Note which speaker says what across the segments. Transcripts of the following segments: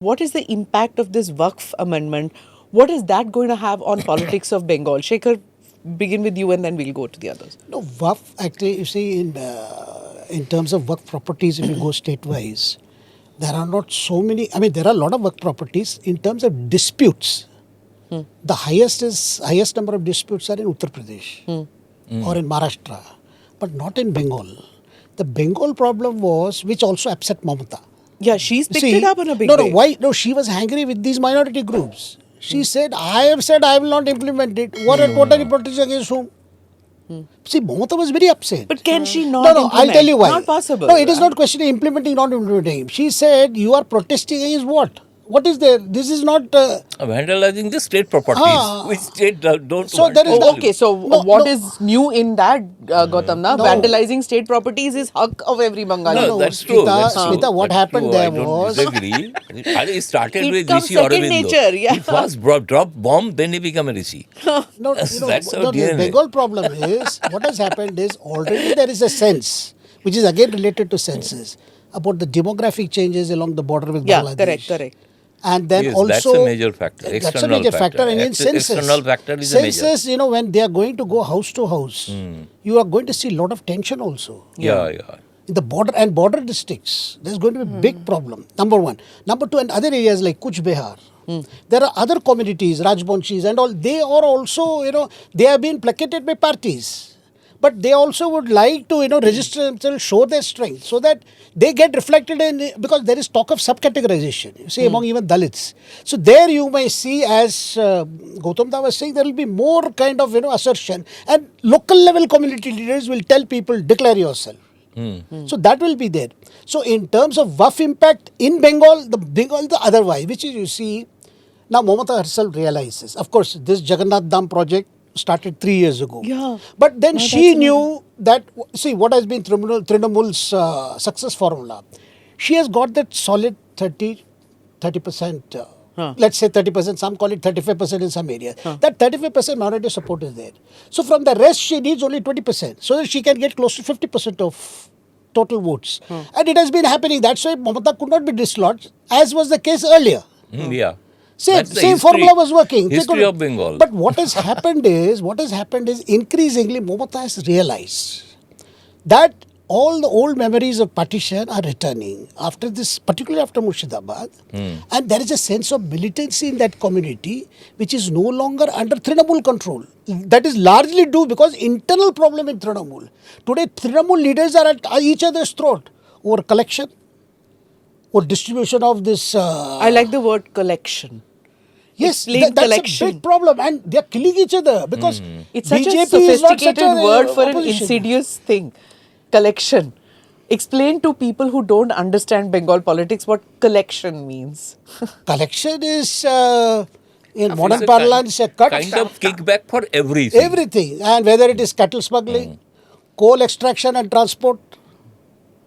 Speaker 1: What is the impact of this Waqf amendment? What is that going to have on politics of Bengal? Shekhar, begin with you and then we'll go to the others.
Speaker 2: No, Waqf, actually, you see, in terms of Waqf properties, if you go state-wise, there are not so many, there are a lot of Waqf properties. In terms of disputes, the highest number of disputes are in Uttar Pradesh or in Maharashtra, but not in Bengal. The Bengal problem was, which also upset Mamata.
Speaker 1: Yeah, she's picked it up in a big
Speaker 2: way.
Speaker 1: way.
Speaker 2: Why? No, she was angry with these minority groups. She said, I have said I will not implement it. What are you protesting against whom? See, Mamata was very upset.
Speaker 1: But can she not
Speaker 2: No, I'll tell you why.
Speaker 1: Not possible.
Speaker 2: No, it is not questioning implementing, not implementing. She said, you are protesting against what? What is there? This is not...
Speaker 3: vandalizing the state properties, which state don't
Speaker 2: So
Speaker 3: want
Speaker 2: there is
Speaker 3: to
Speaker 1: Oh,
Speaker 3: do.
Speaker 1: okay, so what is new in that, Gautam? Na?
Speaker 2: No.
Speaker 1: Vandalizing state properties is haq of every Bengali.
Speaker 3: No, that's true. That's true.
Speaker 2: Smita, what
Speaker 3: That's
Speaker 2: happened
Speaker 3: true.
Speaker 2: there
Speaker 3: I don't
Speaker 2: was...
Speaker 3: disagree. It started
Speaker 1: It
Speaker 3: with
Speaker 1: comes
Speaker 3: Rishi
Speaker 1: second
Speaker 3: Aurobindo.
Speaker 1: nature, yeah.
Speaker 3: He first dropped bomb, then he became a Rishi.
Speaker 2: No,
Speaker 3: That's our
Speaker 2: the
Speaker 3: DNA.
Speaker 2: Bengal problem is, what has happened is already there is a sense, which is again related to census, about the demographic changes along the border with
Speaker 1: Yeah,
Speaker 2: Bangladesh.
Speaker 1: correct.
Speaker 2: And then
Speaker 3: Yes,
Speaker 2: also...
Speaker 3: that's a major factor.
Speaker 2: That's a
Speaker 3: External
Speaker 2: major factor. And in census...
Speaker 3: External factor is a major.
Speaker 2: Census, when they are going to go house to house, you are going to see a lot of tension also.
Speaker 3: Yeah.
Speaker 2: In the border districts, there's going to be a big problem. Number one. Number two, in other areas like Kuch Behar, there are other communities, Rajbanshis and all, they are also, they have been placated by parties. But they also would like to, register themselves, show their strength so that they get reflected in, because there is talk of subcategorization, you see, among even Dalits. So there you may see, as Gautam Da was saying, there will be more kind of, assertion, and local level community leaders will tell people, declare yourself. So that will be there. So in terms of Waqf impact in Bengal, the otherwise, which is, you see, now Mamata herself realizes, of course, this Jagannath Dham project started 3 years ago.
Speaker 1: Yeah.
Speaker 2: But then she knew that, see, what has been Trinamool's success formula. She has got that solid 30%, let's say 30%, some call it 35% in some areas. That 35% minority support is there. So from the rest, she needs only 20%, so that she can get close to 50% of total votes. And it has been happening. That's why Mamata could not be dislodged, as was the case earlier.
Speaker 3: Yeah.
Speaker 2: Same formula was working.
Speaker 3: History of Bengal.
Speaker 2: But what has happened is increasingly Mamata has realized that all the old memories of partition are returning after this, particularly after Murshidabad. And there is a sense of militancy in that community which is no longer under Trinamool control. That is largely due because internal problem in Trinamool. Today Trinamool leaders are at each other's throat over collection or distribution of this...
Speaker 1: I like the word collection.
Speaker 2: Yes,
Speaker 1: Explain
Speaker 2: that's
Speaker 1: collection.
Speaker 2: a big problem, and they are killing each other because
Speaker 1: It's such
Speaker 2: BJP
Speaker 1: a
Speaker 2: is not such
Speaker 1: sophisticated
Speaker 2: a,
Speaker 1: word for an
Speaker 2: opposition.
Speaker 1: insidious thing. Collection. Explain to people who don't understand Bengal politics what collection means.
Speaker 2: Collection is, in modern parlance, a cut.
Speaker 3: Kind of kickback for everything.
Speaker 2: Everything, and whether it is cattle smuggling, coal extraction and transport.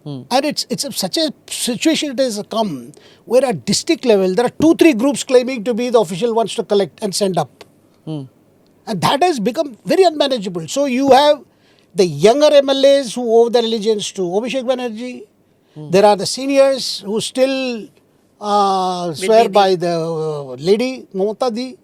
Speaker 2: And it's such a situation it has come where at district level there are 2-3 groups claiming to be the official ones to collect and send up. And that has become very unmanageable. So you have the younger MLAs who owe their allegiance to Abhishek Banerjee. There are the seniors who still swear by the lady Mamata Di.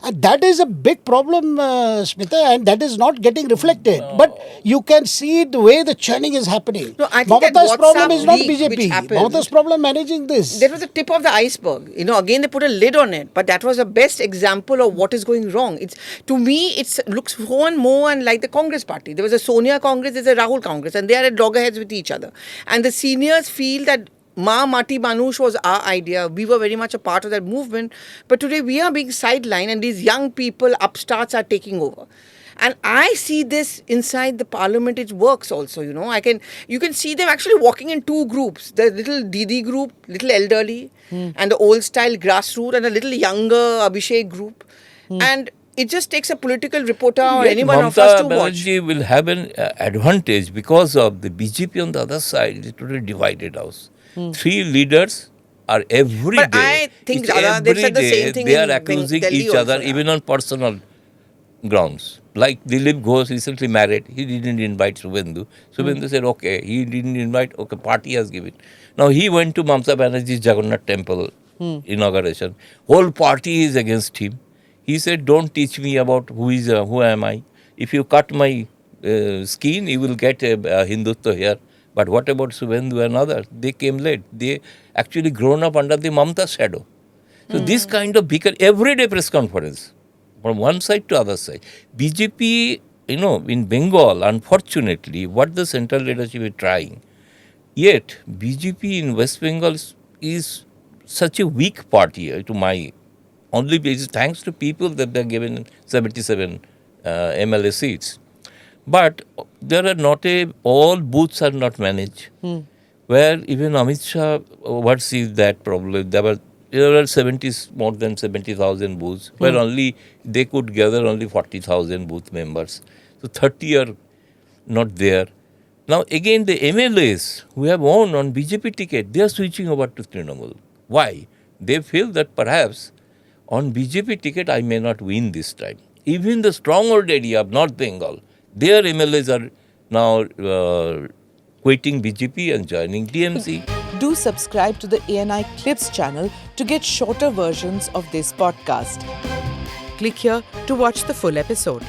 Speaker 2: And that is a big problem, Smita, and that is not getting reflected. No. But you can see the way the churning is happening.
Speaker 4: No, I think
Speaker 2: Mamata's
Speaker 4: that
Speaker 2: problem is not
Speaker 4: leak which
Speaker 2: BJP.
Speaker 4: happened,
Speaker 2: Mamata's problem managing this.
Speaker 4: That was the tip of the iceberg. Again they put a lid on it, but that was the best example of what is going wrong. To me, it looks more and more like the Congress party. There was a Sonia Congress, there's a Rahul Congress, and they are at loggerheads with each other. And the seniors feel that Ma Mati Manush was our idea. We were very much a part of that movement. But today we are being sidelined and these young people, upstarts are taking over. And I see this inside the parliament, it works also, you can see them actually walking in 2 groups. The little Didi group, little elderly, and the old style grassroots, and a little younger Abhishek group. And it just takes a political reporter or anyone of us to watch.
Speaker 3: Banerjee will have an advantage because of the BJP on the other side. It's a totally divided house. 3 leaders are every
Speaker 4: But
Speaker 3: day.
Speaker 4: I think
Speaker 3: it's
Speaker 4: they've said the same thing
Speaker 3: they are
Speaker 4: in
Speaker 3: accusing
Speaker 4: Delhi
Speaker 3: each other,
Speaker 4: also, yeah.
Speaker 3: even on personal grounds. Like Dilip Ghosh recently married, he didn't invite Subhendu. Subhendu said, okay, he didn't invite, okay, party has given. Now he went to Mamata Banerjee's Jagannath temple inauguration. Whole party is against him. He said, "Don't teach me about who am I. If you cut my skin, you will get a Hindutva here. But what about Subhendu and others? They came late. They actually grown up under the Mamta shadow. So this kind of everyday press conference from one side to other side. BJP, in Bengal, unfortunately, what the central leadership is trying, yet BJP in West Bengal is such a weak party to my only basis, thanks to people that they're given 77 MLA seats. But there are all booths are not managed. Where even Amit Shah, what sees that problem? There were more than 70,000 booths, where only they could gather only 40,000 booth members. So 30 are not there. Now again the MLAs who have won on BJP ticket, they are switching over to Trinamool. Why? They feel that perhaps on BJP ticket I may not win this time. Even the stronghold area of North Bengal, their MLAs are now quitting BJP and joining TMC.
Speaker 1: Do subscribe to the ANI Clips channel to get shorter versions of this podcast. Click here to watch the full episode.